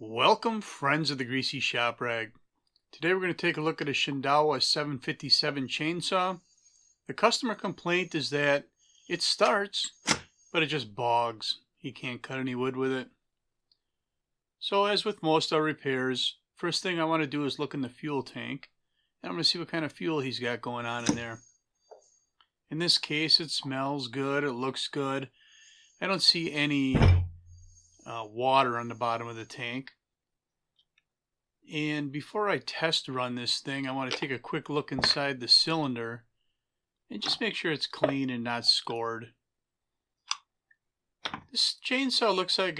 Welcome, friends of the Greasy Shop Rag. Today we're going to take a look at a Shindaiwa 757 chainsaw. The customer complaint is that it starts, but it just bogs. He can't cut any wood with it. So as with most our repairs, first thing I want to do is look in the fuel tank. And I'm going to see what kind of fuel he's got going on in there. In this case, it smells good. It looks good. I don't see any water on the bottom of the tank. And before I test run this thing, I want to take a quick look inside the cylinder and just make sure it's clean and not scored. This chainsaw looks like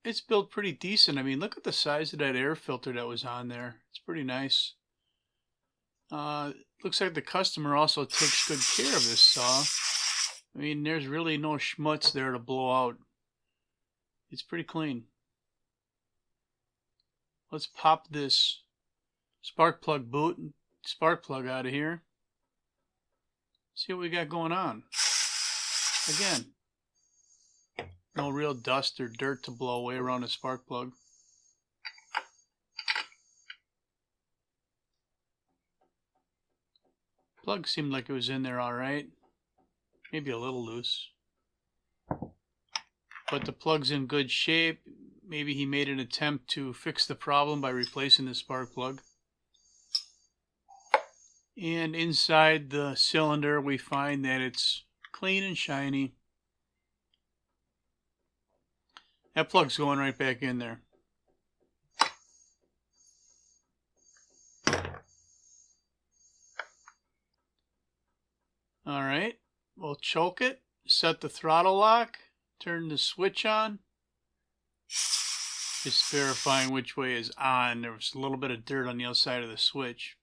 it's built pretty decent. I mean, look at the size of that air filter that was on there. It's pretty nice. Looks like the customer also takes good care of this saw. I mean, there's really no schmutz there to blow out. It's pretty clean. Let's pop this spark plug boot and spark plug out of here. See what we got going on. Again, no real dust or dirt to blow away around the spark plug. Plug seemed like it was in there all right. Maybe a little loose. But the plug's in good shape. Maybe he made an attempt to fix the problem by replacing the spark plug. And inside the cylinder we find that it's clean and shiny. That plug's going right back in there. Alright, we'll choke it, set the throttle lock, turn the switch on. Just verifying which way is on. There was a little bit of dirt on the outside of the switch.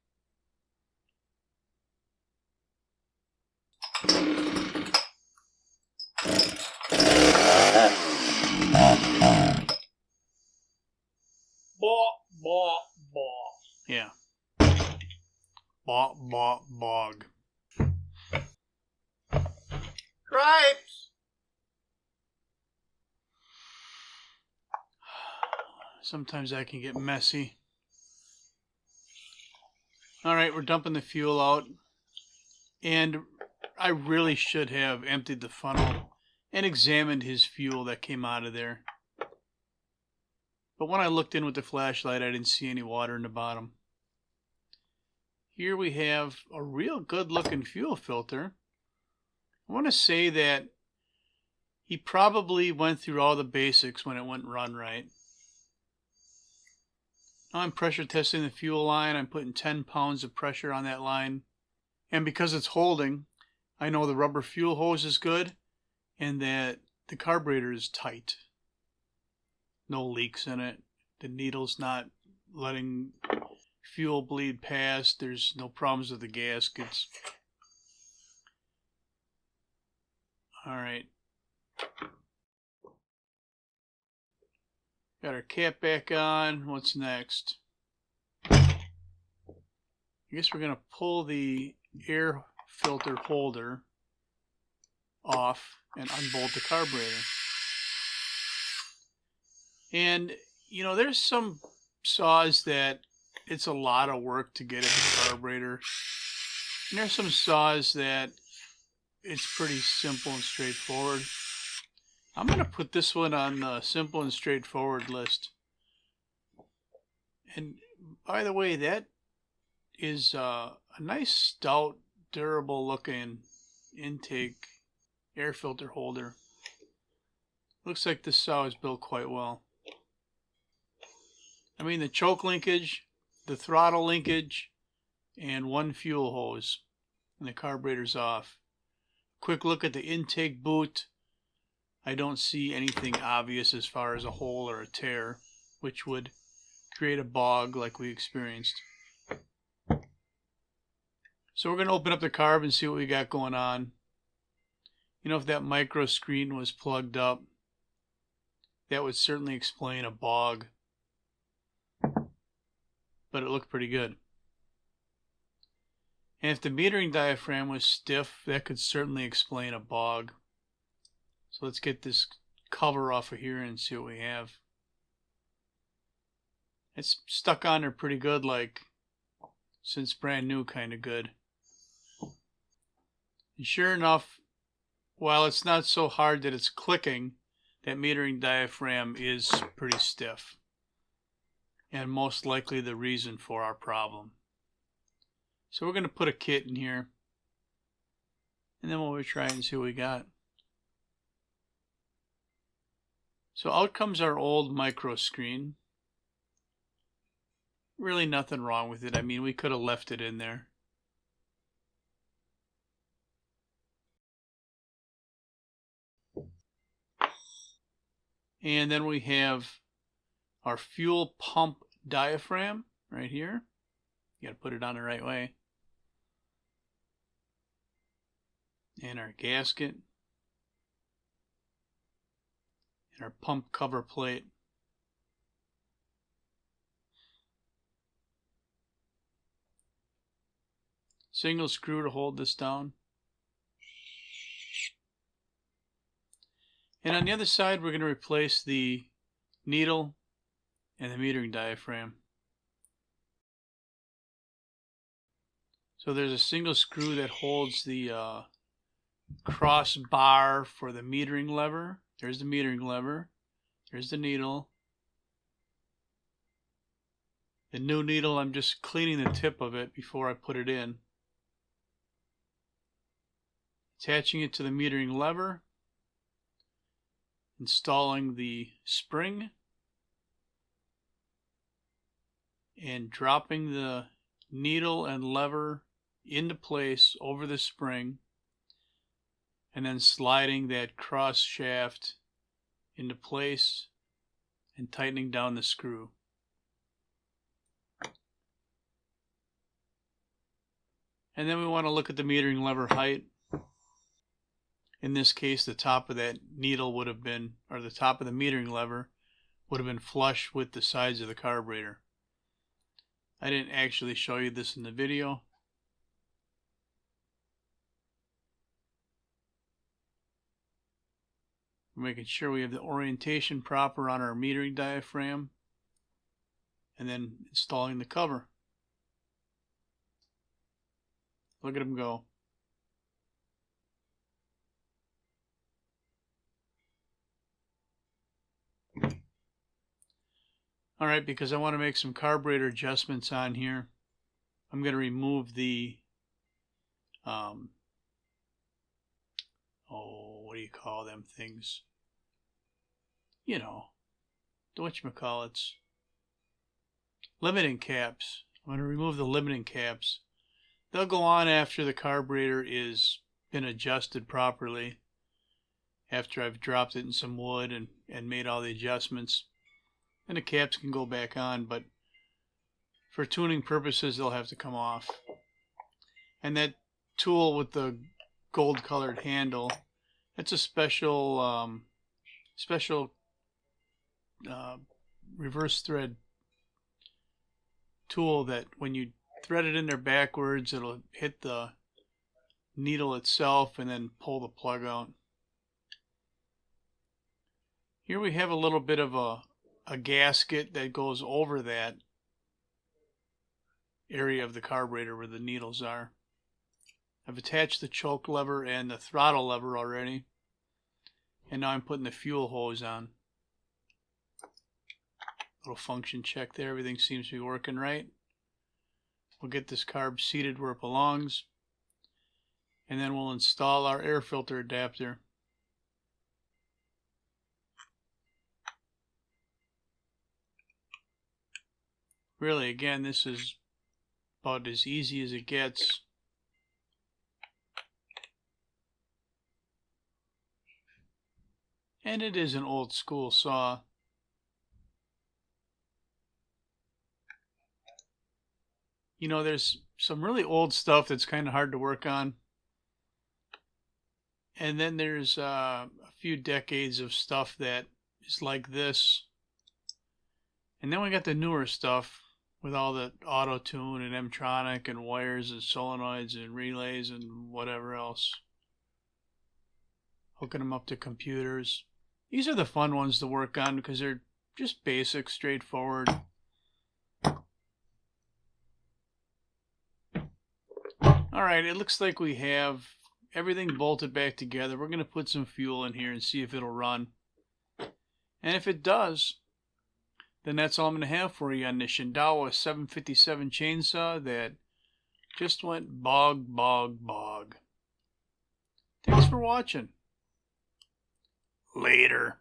Yeah. Bog. Stripes! Sometimes that can get messy. Alright, we're dumping the fuel out. And I really should have emptied the funnel and examined his fuel that came out of there. But when I looked in with the flashlight, I didn't see any water in the bottom. Here we have a real good looking fuel filter. I want to say that he probably went through all the basics when it went run right. Now I'm pressure testing the fuel line. I'm putting 10 pounds of pressure on that line. And because it's holding, I know the rubber fuel hose is good and that the carburetor is tight. No leaks in it. The needle's not letting fuel bleed past. There's no problems with the gaskets. Alright. Got our cap back on. What's next? I guess we're going to pull the air filter holder off and unbolt the carburetor. And, you know, there's some saws that it's a lot of work to get at the carburetor. And there's some saws that it's pretty simple and straightforward. I'm going to put this one on the simple and straightforward list. And by the way, that is a nice stout, durable looking intake air filter holder. Looks like this saw is built quite well. I mean, the choke linkage, the throttle linkage, and one fuel hose, and the carburetor's off. Quick look at the intake boot. I don't see anything obvious as far as a hole or a tear, which would create a bog like we experienced. So we're going to open up the carb and see what we got going on. You know, if that micro screen was plugged up, that would certainly explain a bog. But it looked pretty good. And if the metering diaphragm was stiff, that could certainly explain a bog. So let's get this cover off of here and see what we have. It's stuck on there pretty good, like since brand new, kind of good. And sure enough, while it's not so hard that it's clicking, that metering diaphragm is pretty stiff, and most likely the reason for our problem. So we're going to put a kit in here, and then we'll try and see what we got. So out comes our old micro screen. Really nothing wrong with it. I mean, we could have left it in there. And then we have our fuel pump diaphragm right here. You got to put it on the right way. And our gasket. And our pump cover plate. Single screw to hold this down. And on the other side, we're going to replace the needle and the metering diaphragm. So there's a single screw that holds the cross bar for the metering lever. There's the metering lever. There's the needle. The new needle, I'm just cleaning the tip of it before I put it in. Attaching it to the metering lever. Installing the spring. And dropping the needle and lever into place over the spring. And then sliding that cross shaft into place and tightening down the screw. And then we want to look at the metering lever height. In this case, the top of that needle would have been, or the top of the metering lever would have been flush with the sides of the carburetor. I didn't actually show you this in the video. We're making sure we have the orientation proper on our metering diaphragm, and then installing the cover. Look at them go. Alright, because I want to make some carburetor adjustments on here, I'm going to remove the, what do you call them things? You know, the whatchamacallits. Limiting caps. I'm going to remove the limiting caps. They'll go on after the carburetor is been adjusted properly, after I've dropped it in some wood and made all the adjustments. And the caps can go back on, but for tuning purposes they'll have to come off. And that tool with the gold colored handle, that's a special reverse thread tool that when you thread it in there backwards, it'll hit the needle itself and then pull the plug out. Here we have a little bit of a gasket that goes over that area of the carburetor where the needles are. I've attached the choke lever and the throttle lever already, and now I'm putting the fuel hose on. Little function check there, everything seems to be working right. We'll get this carb seated where it belongs, and then we'll install our air filter adapter. Really, again, this is about as easy as it gets. And it is an old school saw. You know, there's some really old stuff that's kind of hard to work on. And then there's a few decades of stuff that is like this. And then we got the newer stuff with all the auto tune and M-tronic and wires and solenoids and relays and whatever else. Hooking them up to computers. These are the fun ones to work on because they're just basic, straightforward. Alright, it looks like we have everything bolted back together. We're going to put some fuel in here and see if it'll run. And if it does, then that's all I'm going to have for you on the Shindaiwa 757 chainsaw that just went bog, bog, bog. Thanks for watching. Later.